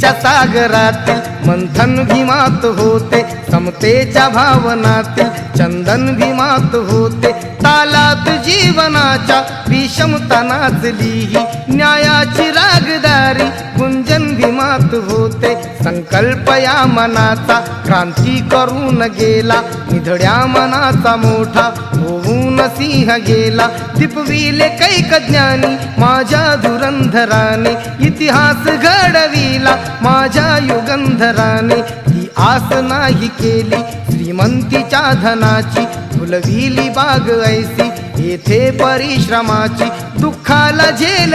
समतेच्या सागरातील मंथन भीमात होते, समतेच्या भावनातील चंदन भीमात होते। तालात जीवनाच्या विषमता नाचली ही, न्यायाची रागदारी गुंजन भीमात होते। संकल्प या मनाचा क्रांती करून गेला, निधड्या मनाचा मोठा होऊन सिंह गेला। दिपविले कैक ज्ञानी माझ्या धुरंधराने, इतिहास घडविला माझ्या युगंधराने। ती आस नाही केली श्रीमंतीच्या धनाची, फुलविली बाग ऐसी येथे परिश्रमाची। दुःखाला झेल